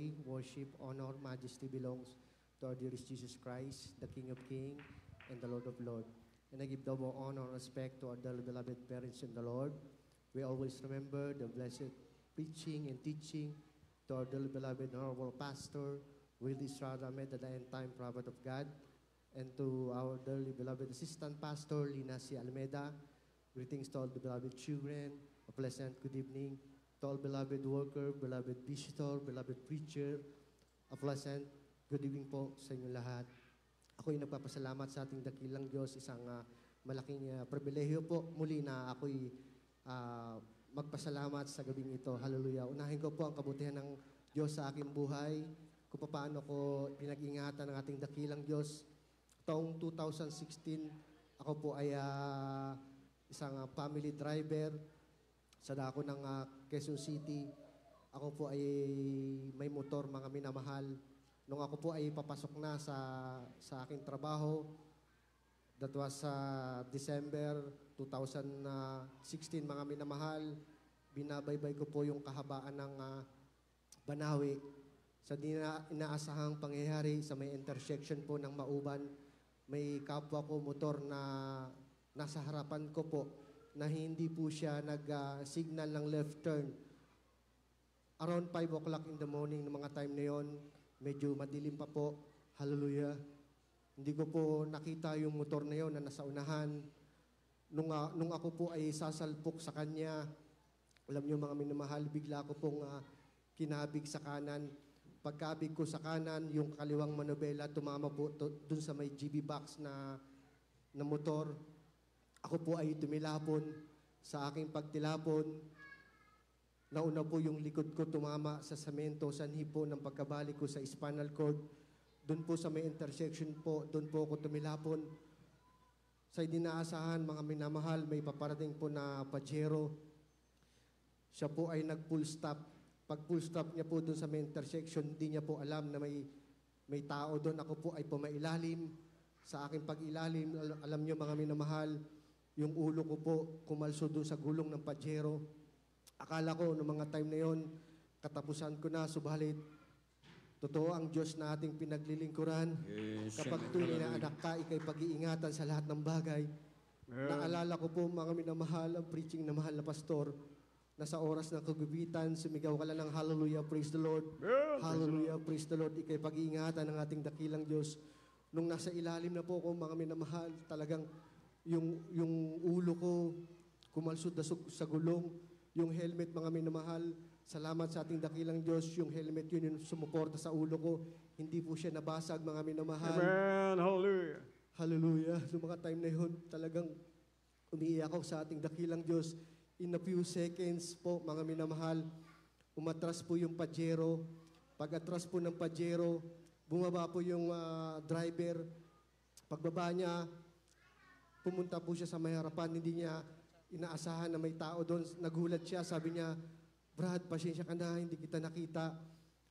glory, worship, honor, majesty belongs to our dearest Jesus Christ, the King of Kings and the Lord of Lords. And I give double honor and respect to our dearly beloved parents in the Lord. We always remember the blessed preaching and teaching to our dearly beloved honorable pastor, Willie Estrada Ahmed, the end time prophet of God, and to our dearly beloved assistant pastor, Lina C. Almeida. Greetings to all the beloved children. A pleasant good evening to all beloved worker, beloved visitor, beloved preacher. A pleasant good evening po sa inyo lahat. Ako'y nagpapasalamat sa ating dakilang Diyos. Isang malaking pribilehiyo po muli na ako'y magpasalamat sa gabing ito. Hallelujah. Unahin ko po ang kabutihan ng Diyos sa aking buhay, kung paano ko pinag-ingatan ng ating dakilang Diyos. Taong 2016, ako po ay isang family driver sa dako ng Quezon City. Ako po ay may motor, mga minamahal. Nung ako po ay papasok na sa aking trabaho, that was December 2016, mga minamahal, binabaybay ko po yung kahabaan ng Banawi. Sa di na inaasahang pangyayari sa may intersection po ng Mauban, may kapwa ko motor na nasa harapan ko po na hindi po siya nag-signal ng left turn. Around 5 o'clock in the morning, ng mga time na yon, medyo madilim pa po. Hallelujah. Hindi ko po nakita yung motor na yon na nasa unahan. Nung ako po ay sasalpok sa kanya, alam niyo mga minamahal, bigla ko pong kinabig sa kanan. Pagkabig ko sa kanan, yung kaliwang manobela tumama po dun sa may GB box na motor. Ako po ay tumilapon. Sa aking pagtilapon, nauna po yung likod ko tumama sa semento, sanhi po ng pagkabalik ko sa spinal cord. Doon po sa may intersection po, doon po ako tumilapon. Sa dinaasahan, mga minamahal, may paparating po na Pajero. Siya po ay nag-full stop. Pag full stop niya po doon sa may intersection, hindi niya po alam na may tao doon. Ako po ay pumailalim. Sa aking pag-ilalim, alam niyo mga minamahal, yung ulo ko po kumalso doon sa gulong ng Pajero. Akala ko noong mga time na yon, katapusan ko na, subalit totoo ang Diyos na ating pinaglilingkuran. Yes, Kapag tunay na anak ka, ikay pag-iingatan sa lahat ng bagay. Naalala ko po mga minamahal, ang preaching na mahal na pastor, na sa oras ng kagubitan, sumigaw ka lang ng hallelujah, praise the Lord. Hallelujah, praise the Lord. Ikay pag-iingatan ng ating dakilang Diyos. Nung nasa ilalim na po ko, mga minamahal, talagang yung ulo ko kumalsod sa gulong. Yung helmet, mga minamahal, salamat sa ating dakilang Diyos, yung helmet yun yung sumuporta sa ulo ko. Hindi po siya nabasag, mga minamahal. Amen. Hallelujah. Hallelujah. Noong mga time na yun, talagang umiiyak ako sa ating dakilang Diyos. In a few seconds po, mga minamahal, umatras po yung Pajero. Pag atras po ng Pajero, bumaba po yung driver. Pagbaba niya, pumunta po siya sa may harapan. Hindi niya inaasahan na may tao doon. Nagulat siya. Sabi niya, Brad, pasensya ka na, hindi kita nakita.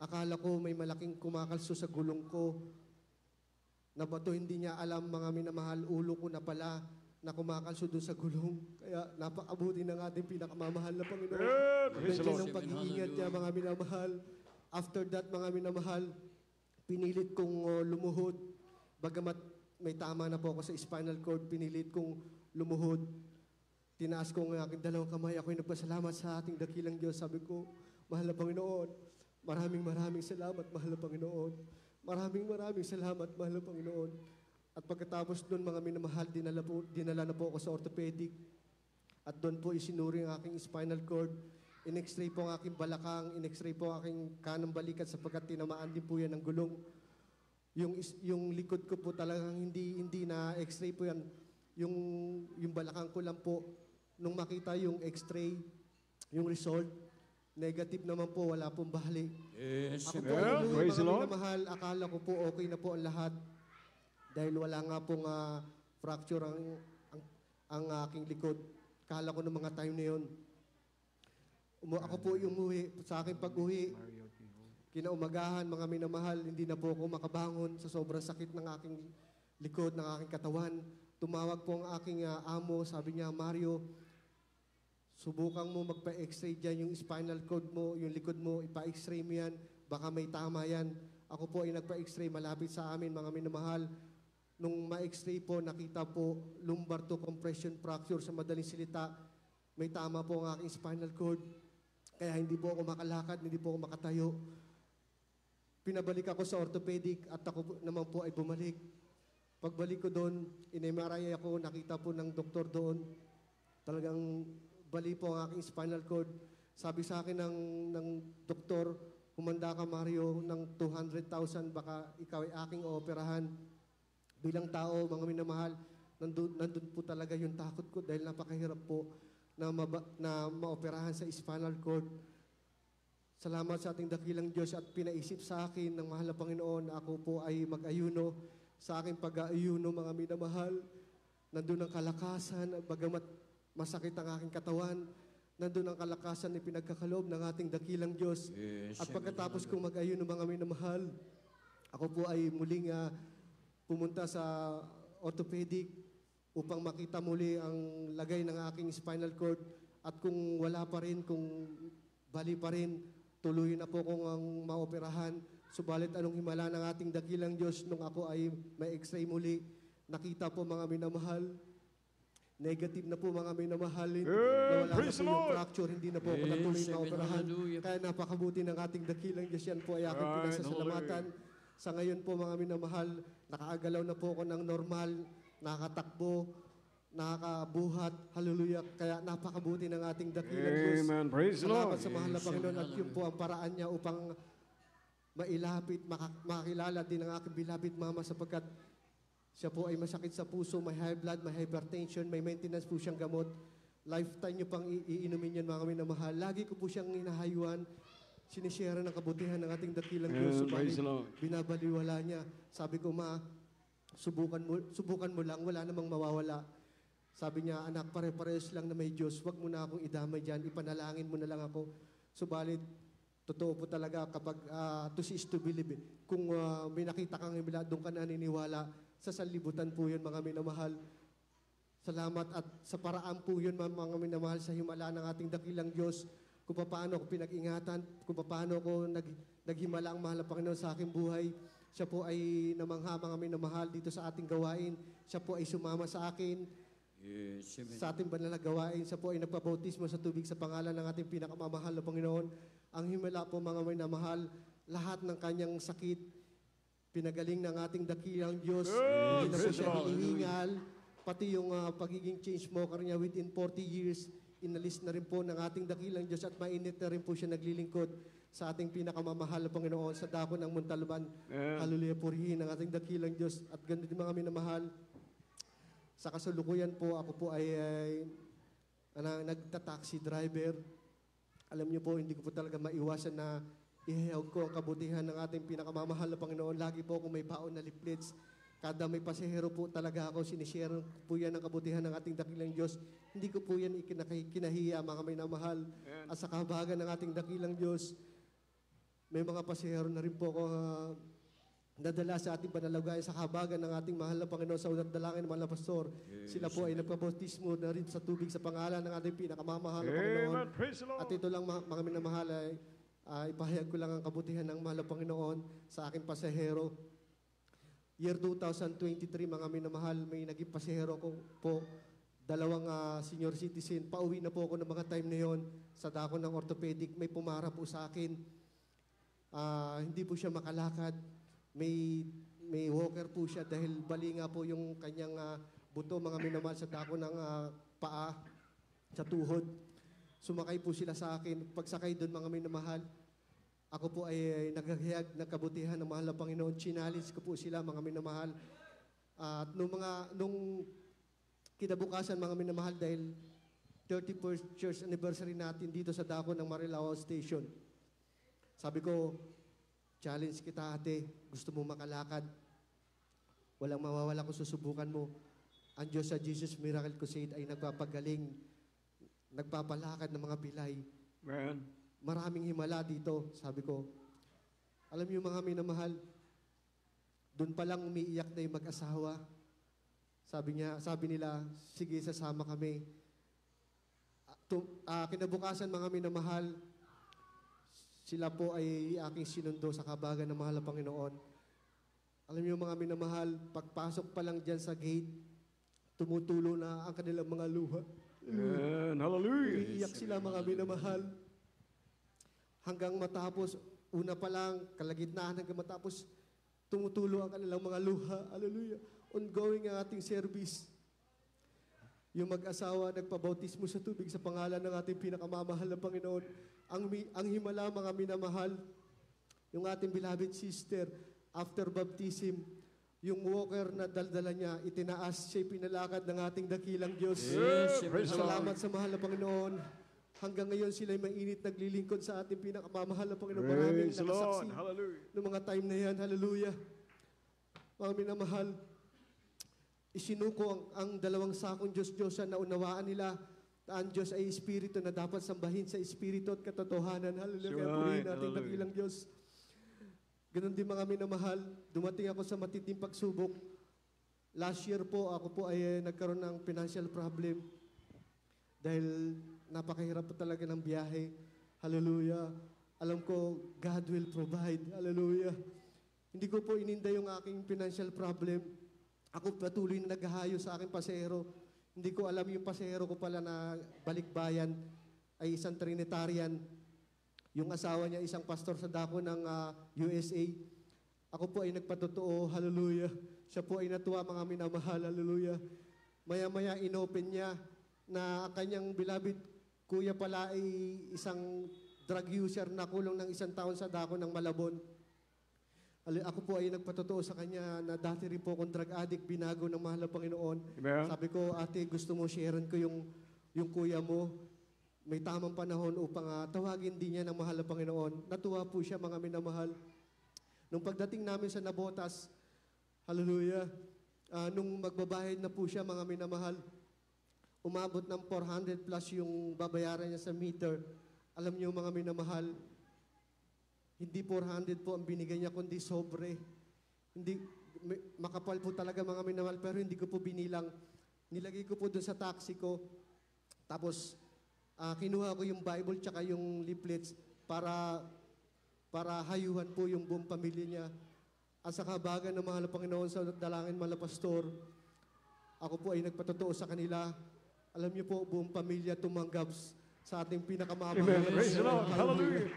Akala ko may malaking kumakalso sa gulong ko. Na bato, hindi niya alam, mga minamahal, ulo ko na pala na kumakalso doon sa gulong. Kaya napakabuti ng ating pinakamamahal na Panginoon. Nandiyan ang pag-iingat niya, mga minamahal. After that, mga minamahal, pinilit kong lumuhod. Bagamat may tama na po ako sa spinal cord, pinilit kong lumuhod. Tinaas ko ang aking dalawang kamay. Ako'y nagpasalamat sa ating dakilang Diyos. Sabi ko, mahal na Panginoon, maraming salamat, mahal na Panginoon. Maraming salamat, mahal na Panginoon. At pagkatapos doon, mga minamahal, dinala na po ako sa orthopedic. At doon po isinuri ang aking spinal cord. In-x-ray po ang aking balakang, in-x-ray po ang aking kanang balikat sapagkat tinamaan din po yan ng gulong. Yung likod ko po talagang hindi na x-ray po yan. Yung balakang ko lang po, nung makita yung x-ray, yung result, negative naman po, wala pong bali. Yes, Ako po, praise the mga Lord. minamahal, akala ko po okay na po ang lahat. Dahil wala nga pong fracture ang aking likod. Akala ko ng mga time na yun. Ako po yung umuwi, sa aking pag-uwi, kinaumagahan, mga minamahal, hindi na po ako makabangon sa sobrang sakit ng aking likod, ng aking katawan. Tumawag po ang aking amo, sabi niya, Mario, subukan mo magpa-x-ray dyan yung spinal cord mo, yung likod mo, ipa-x-ray mo yan baka may tama yan. Ako po ay nagpa-x-ray malapit sa amin, mga minamahal. Nung ma-x-ray po, nakita po lumbar to compression fracture sa madaling silita. May tama po ang aking spinal cord. Kaya hindi po ako makalakad, hindi po ako makatayo. Pinabalik ako sa orthopedic at ako naman po ay bumalik. Pagbalik ko doon, in-MRI ako, nakita po ng doktor doon. Talagang bali po ang aking spinal cord. Sabi sa akin ng doktor, humanda ka Mario ng 200,000, baka ikaw ay aking ooperahan. Bilang tao, mga minamahal, nandun po talaga yung takot ko dahil napakahirap po na maoperahan sa spinal cord. Salamat sa ating dakilang Diyos at pinaisip sa akin ng mahal na Panginoon na ako po ay mag-ayuno. Sa aking pag-ayuno, mga minamahal, nandun ang kalakasan, bagamat masakit ang aking katawan, nandun ang kalakasan na pinagkakaloob ng ating dakilang Diyos. Yes, At pagkatapos kong mag-ayuno, mga minamahal, ako po ay muling pumunta sa orthopedic upang makita muli ang lagay ng aking spinal cord. At kung wala pa rin, kung bali pa rin, tuloy na po kong ang maoperahan. Subalit anong himala ng ating dakilang Diyos nung ako ay may x-ray muli, nakita po mga minamahal, negative na po mga minamahal, na wala na praise po the yung Lord. fracture, hindi na po ako Yes, natuloy amen, maoperahan. hallelujah. Kaya napakabuti ng ating dakilang Diyos, yan po ay aking Right, pinasasalamatan. Sa ngayon po mga minamahal, nakaagalaw na po ako ng normal, nakakatakbo, nakakabuhat, hallelujah. Kaya napakabuti ng ating dakilang Diyos. Amen. Praise the Salamat Lord. sa mahal na Yes, Panginoon at amen, yun po ang paraan niya upang mailapit, makakilala din ang aking bilapit mama sapagkat siya po ay masakit sa puso, may high blood, may hypertension, may maintenance po siyang gamot. Lifetime niyo pang iinumin yan mga minamahal. Lagi ko po siyang hinahayuan, sinishare ng kabutihan ng ating dakilang Diyos. Amen. Praise Subalit, the Lord. binabaliwala niya. Sabi ko, ma, subukan mo lang, wala namang mawawala. Sabi niya, anak, pare-parehas lang na may Diyos, wag mo na akong idamay dyan, ipanalangin mo na lang ako. Subalit, totoo po talaga kapag to see is to believe. Kung may nakita kang himala, doon ka naniniwala, sa sanlibutan po yun, mga minamahal. Salamat at sa paraan po yun, mga minamahal, sa himala ng ating dakilang Diyos, kung paano ko pinag-ingatan, kung paano ko naghimala ang mahal na Panginoon sa aking buhay. Siya po ay namangha, mga minamahal, dito sa ating gawain. Siya po ay sumama sa akin, Yes, amen. sa ating banal na gawain. Siya po ay nagpabautismo sa tubig sa pangalan ng ating pinakamamahal na Panginoon. Ang himala po, mga minamahal, lahat ng kanyang sakit, pinagaling ng ating dakilang Diyos. Hindi na po praise siya the Lord. hinihingal. Pati yung pagiging chain smoker niya within 40 years, inalis na rin po ng ating dakilang Diyos at mainit na rin po siya naglilingkod sa ating pinakamamahal na Panginoon sa dako ng Muntalban. Amen. Hallelujah, purihin ang ating dakilang Diyos. At ganun din mga minamahal, sa kasalukuyan po, ako po ay nagta-taxi driver. Alam niyo po, hindi ko po talaga maiwasan na ihayag ko ang kabutihan ng ating pinakamamahal na Panginoon. Lagi po ako may baon na leaflets. Kada may pasahero po talaga ako, sinishare ko po yan ang kabutihan ng ating dakilang Diyos. Hindi ko po yan kinahiya, mga minamahal. At sa kahabagan ng ating dakilang Diyos, may mga pasahero na rin po ako nadala sa ating panalagayan sa kahabagan ng ating mahal na Panginoon sa unang dalangin ng mahal na pastor. Sila po ay nagpabautismo na rin sa tubig sa pangalan ng ating pinakamamahal na Panginoon. Amen. Praise the Lord. At ito lang mga minamahal ay ipahayag ko lang ang kabutihan ng mahal na Panginoon sa aking pasahero. Year 2023, mga minamahal, may naging pasahero ko po, dalawang senior citizen. Pauwi na po ako ng mga time na yon sa dako ng orthopedic. May pumara po sa akin. Hindi po siya makalakad. May walker po siya dahil bali nga po yung kanyang buto, mga minamahal, sa dako ng paa, sa tuhod. Sumakay po sila sa akin. Pagsakay doon, mga minamahal, ako po ay naghahayag ng kabutihan ng mahal na Panginoon. Chinalis ko po sila, mga minamahal. At nung kinabukasan, mga minamahal, dahil 31st church anniversary natin dito sa dako ng Marilao Station. Sabi ko, challenge kita, ate. Gusto mo makalakad? Walang mawawala kung susubukan mo. Ang Diyos sa Jesus Miracle Crusade ay nagpapagaling, nagpapalakad ng mga pilay. Amen. Maraming himala dito, sabi ko. Alam niyo mga minamahal, doon pa lang umiiyak na yung mag-asawa. Sabi nila, sige, sasama kami. Kinabukasan, mga minamahal, Sila po ay aking sinundo sa kabagan ng mahal na Panginoon. Alam niyo mga minamahal, pagpasok pa lang dyan sa gate, tumutulo na ang kanilang mga luha. Amen. Hallelujah. Umiiyak sila mga minamahal. Hanggang matapos, una pa lang, kalagitnaan hanggang matapos, tumutulo ang kanilang mga luha. Hallelujah. Ongoing ang ating service. Yung mag-asawa nagpabautismo sa tubig sa pangalan ng ating pinakamamahal na Panginoon. Ang himala mga minamahal, yung ating beloved sister, after baptism, yung walker na daldala niya, itinaas siya, pinalakad ng ating dakilang Diyos. Yes, praise the Salamat Lord. sa mahal na Panginoon. Hanggang ngayon sila'y mainit naglilingkod sa ating pinakamamahal na Panginoon. Maraming Praise the Lord. nakasaksi Hallelujah. noong mga time na yan. Hallelujah. Mga minamahal, isinuko ang dalawang sakong Diyos-Diyosan na unawaan nila na ang Diyos ay Espiritu na dapat sambahin sa Espiritu at katotohanan. Hallelujah. Kaya Right. purihin natin Hallelujah. dakilang Diyos. Ganon din mga minamahal, dumating ako sa matinding pagsubok. Last year po, ako po ay nagkaroon ng financial problem dahil napakahirap po talaga ng biyahe. Hallelujah. Alam ko, God will provide. Hallelujah. Hindi ko po ininda yung aking financial problem. Ako patuloy na naghahayo sa aking pasahero. Hindi ko alam yung pasahero ko pala na balikbayan ay isang Trinitarian. Yung asawa niya isang pastor sa dako ng USA. Ako po ay nagpatotoo, hallelujah. Siya po ay natuwa mga minamahal, hallelujah. Maya-maya inopen niya na kanyang beloved kuya pala ay isang drug user na kulong ng 1 taon sa dako ng Malabon. Ako po ay nagpatotoo sa kanya na dati rin po akong drug addict, binago ng mahal na Panginoon. Amen. Sabi ko, ate, gusto mo sharean ko yung kuya mo. May tamang panahon upang tawagin din niya ng mahal na Panginoon. Natuwa po siya mga minamahal. Nung pagdating namin sa Nabotas, hallelujah, nung magbabayad na po siya mga minamahal, umabot ng 400 plus yung babayaran niya sa meter. Alam niyo mga minamahal, hindi 400 po ang binigay niya, kundi sobre. Hindi, makapal po talaga mga minamahal, pero hindi ko po binilang. Nilagay ko po doon sa taxi ko. Tapos, kinuha ko yung Bible tsaka yung leaflets para hayuhan po yung buong pamilya niya. At sa kabagan ng mahal na Panginoon sa dalangin mahal na pastor, ako po ay nagpatotoo sa kanila. Alam niyo po, buong pamilya tumanggap sa ating pinakamamahal Amen. na Praise the Panginoon. Lord. Hallelujah.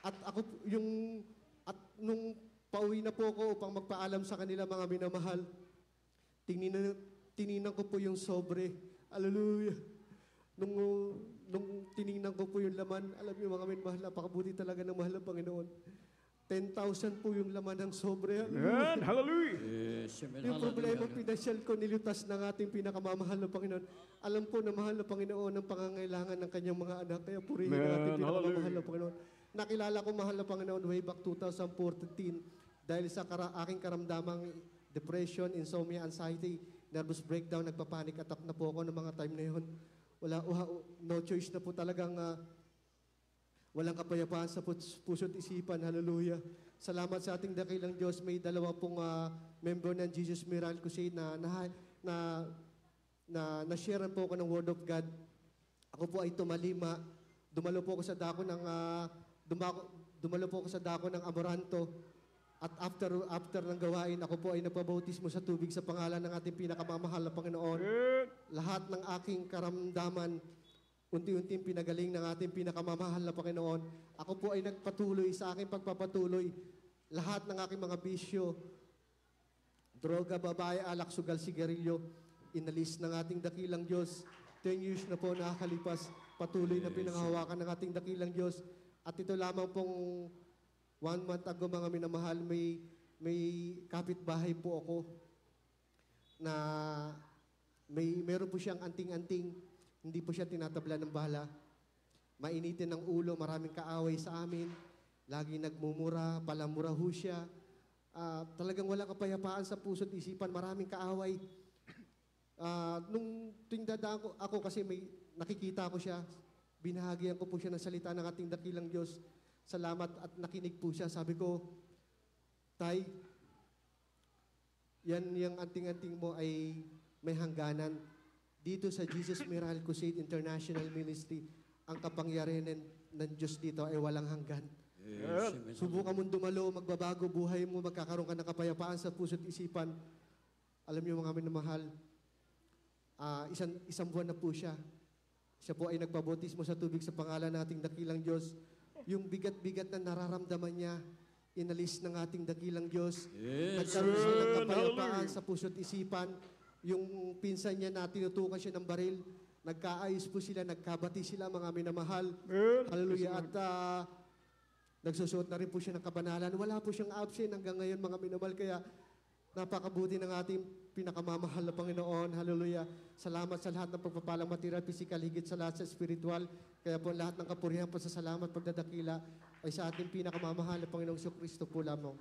At ako, nung pauwi na po ako upang magpaalam sa kanila mga minamahal, tininan ko po yung sobre. Hallelujah. Nung tiningnan ko po yung laman, alam niyo mga minamahal, napakabuti talaga ng mahal ng Panginoon. 10,000 po yung laman ng sobre. Amen. Hallelujah. Yes, amen. Yung problema Hallelujah. pinansyal ko, nilutas ng ating pinakamamahal na Panginoon. Alam po na mahal na Panginoon ang pangangailangan ng kanyang mga anak. Kaya purihin ang Amen. ating pinakamamahal na Hallelujah. Panginoon. Nakilala ko mahal na Panginoon way back 2014 dahil sa aking karamdamang depression, insomnia, anxiety, nervous breakdown, nagpapanik attack na po ako ng mga time na yun. No choice na po talagang walang kapayapaan sa puso at isipan. Hallelujah. Salamat sa ating dakilang Diyos. May dalawa pong member ng Jesus Miracle Crusade na sharean po ako ng Word of God. Ako po ay tumalima. Dumalo po ako sa dako ng Amoranto. At after ng gawain, ako po ay nagpabautismo sa tubig sa pangalan ng ating pinakamamahal na Panginoon. Amen. Lahat ng aking karamdaman, unti-unting pinagaling ng ating pinakamamahal na Panginoon. Ako po ay nagpatuloy sa aking pagpapatuloy. Lahat ng aking mga bisyo, droga, babae, alak, sugal, sigarilyo, inalis ng ating dakilang Diyos. 10 years na po nakakalipas, patuloy na pinanghawakan ng ating dakilang Diyos. At ito lamang pong 1 month ago mga minamahal, may kapitbahay po ako na meron po siyang anting-anting. Hindi po siya tinatabla ng bala. Mainitin ng ulo, maraming kaaway sa amin. Lagi nagmumura, palamura ho siya. Talagang walang kapayapaan sa puso't isipan, maraming kaaway. Nung tindadaan ko, ako kasi nakikita ko siya, binahagian ko po siya ng salita ng ating dakilang Diyos. Salamat at nakinig po siya. Sabi ko, Tay, yan yung anting-anting mo ay may hangganan. Dito sa Jesus Miracle Crusade International Ministry, ang kapangyarihan ng Diyos dito ay walang hanggan. Subukan mong dumalo, magbabago buhay mo, magkakaroon ka ng kapayapaan sa puso't isipan. Alam niyo mga minamahal, isang buwan na po siya. Siya po ay nagpabautismo sa tubig sa pangalan nating dakilang Diyos. Yung bigat-bigat na nararamdaman niya, inalis ng ating dakilang Diyos. Nagkaroon siya ng kapayapaan sa puso't isipan. Yung pinsan niya na tinutukan siya ng baril, nagkaayos po sila, nagkabati sila mga minamahal. Hallelujah. At nagsusuot na rin po siya ng kabanalan. Wala po siyang absent hanggang ngayon mga minamahal. Kaya napakabuti ng ating pinakamamahal na Panginoon. Hallelujah. Salamat sa lahat ng pagpapalang material, physical, higit sa lahat sa spiritual. Kaya po lahat ng kapurihan, pasasalamat, pagdadakila ay sa ating pinakamamahal na Panginoong Kristo po lamang.